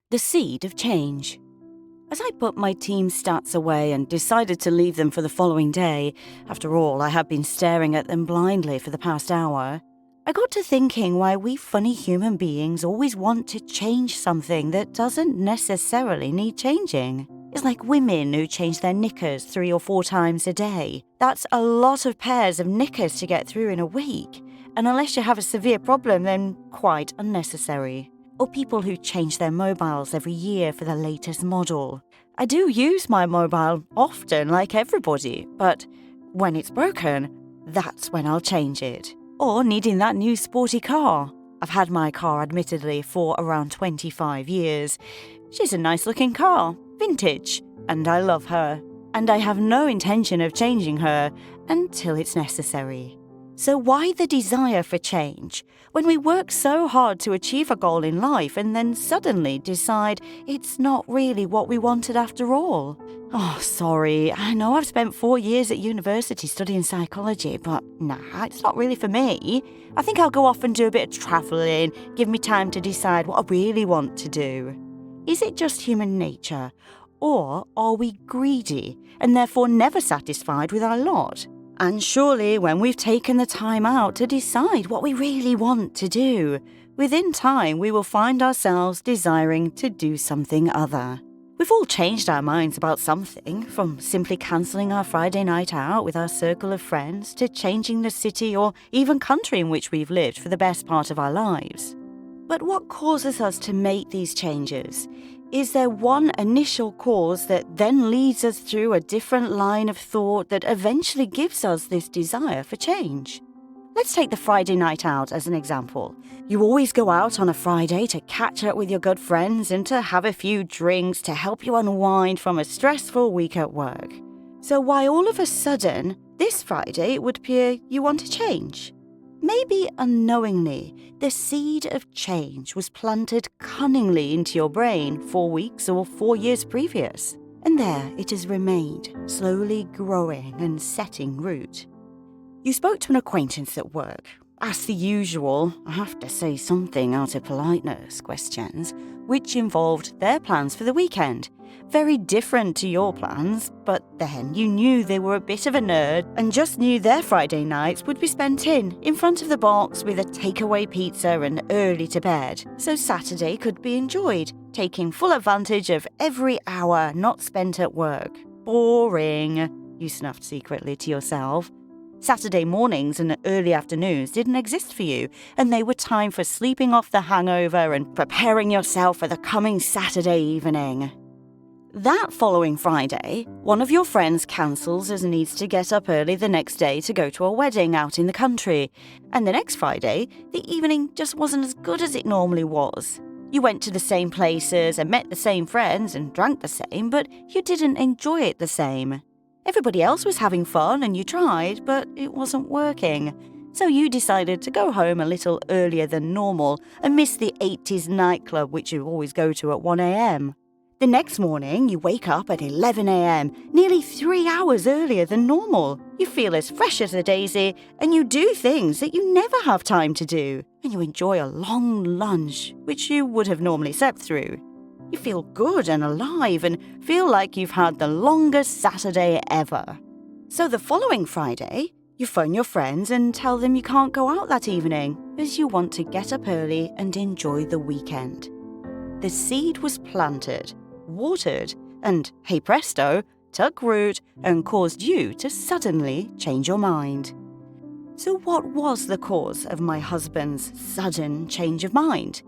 The seed of change. As I put my team stats away and decided to leave them for the following day, after all, I have been staring at them blindly for the past hour, I got to thinking why we funny human beings always want to change something that doesn't necessarily need changing. It's like women who change their knickers 3 or 4 times a day. That's a lot of pairs of knickers to get through in a week, and unless you have a severe problem, then quite unnecessary. Or people who change their mobiles every year for the latest model. I do use my mobile often, like everybody, but when it's broken, that's when I'll change it. Or needing that new sporty car. I've had my car admittedly for around 25 years. She's a nice looking car, vintage, and I love her. And I have no intention of changing her until it's necessary. So why the desire for change when we work so hard to achieve a goal in life and then suddenly decide it's not really what we wanted after all? Oh, sorry, I know I've spent 4 years at university studying psychology, but nah, it's not really for me. I think I'll go off and do a bit of travelling, give me time to decide what I really want to do. Is it just human nature, or are we greedy and therefore never satisfied with our lot? And surely when we've taken the time out to decide what we really want to do, within time we will find ourselves desiring to do something other. We've all changed our minds about something, from simply cancelling our Friday night out with our circle of friends to changing the city or even country in which we've lived for the best part of our lives. But what causes us to make these changes? Is there one initial cause that then leads us through a different line of thought that eventually gives us this desire for change? Let's take the Friday night out as an example. You always go out on a Friday to catch up with your good friends and to have a few drinks to help you unwind from a stressful week at work. So why all of a sudden, this Friday, it would appear you want to change? Maybe unknowingly, the seed of change was planted cunningly into your brain 4 weeks or 4 years previous, and there it has remained, slowly growing and setting root. You spoke to an acquaintance at work, asked the usual, I have to say something out of politeness, questions, which involved their plans for the weekend. Very different to your plans, but then you knew they were a bit of a nerd and just knew their Friday nights would be spent in front of the box with a takeaway pizza and early to bed, so Saturday could be enjoyed, taking full advantage of every hour not spent at work. Boring, you snuffed secretly to yourself. Saturday mornings and early afternoons didn't exist for you, and they were time for sleeping off the hangover and preparing yourself for the coming Saturday evening. That following Friday, one of your friends cancels as needs to get up early the next day to go to a wedding out in the country, and the next Friday, the evening just wasn't as good as it normally was. You went to the same places and met the same friends and drank the same, but you didn't enjoy it the same. Everybody else was having fun and you tried, but it wasn't working. So you decided to go home a little earlier than normal and miss the 80s nightclub which you always go to at 1 a.m. The next morning, you wake up at 11 a.m., nearly 3 hours earlier than normal. You feel as fresh as a daisy, and you do things that you never have time to do. And you enjoy a long lunch, which you would have normally slept through. You feel good and alive and feel like you've had the longest Saturday ever. So the following Friday, you phone your friends and tell them you can't go out that evening, as you want to get up early and enjoy the weekend. The seed was planted, watered, and, hey presto, took root and caused you to suddenly change your mind. So what was the cause of my husband's sudden change of mind?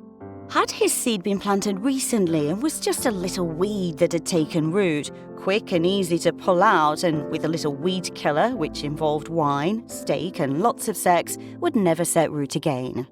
Had his seed been planted recently and was just a little weed that had taken root, quick and easy to pull out, and with a little weed killer, which involved wine, steak, and lots of sex, would never set root again?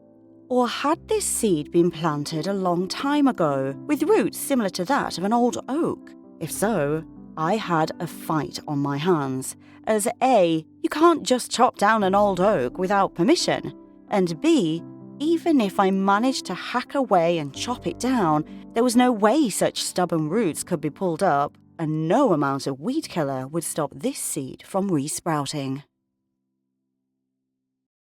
Or had this seed been planted a long time ago, with roots similar to that of an old oak? If so, I had a fight on my hands, as A, you can't just chop down an old oak without permission, and B, even if I managed to hack away and chop it down, there was no way such stubborn roots could be pulled up, and no amount of weed killer would stop this seed from resprouting.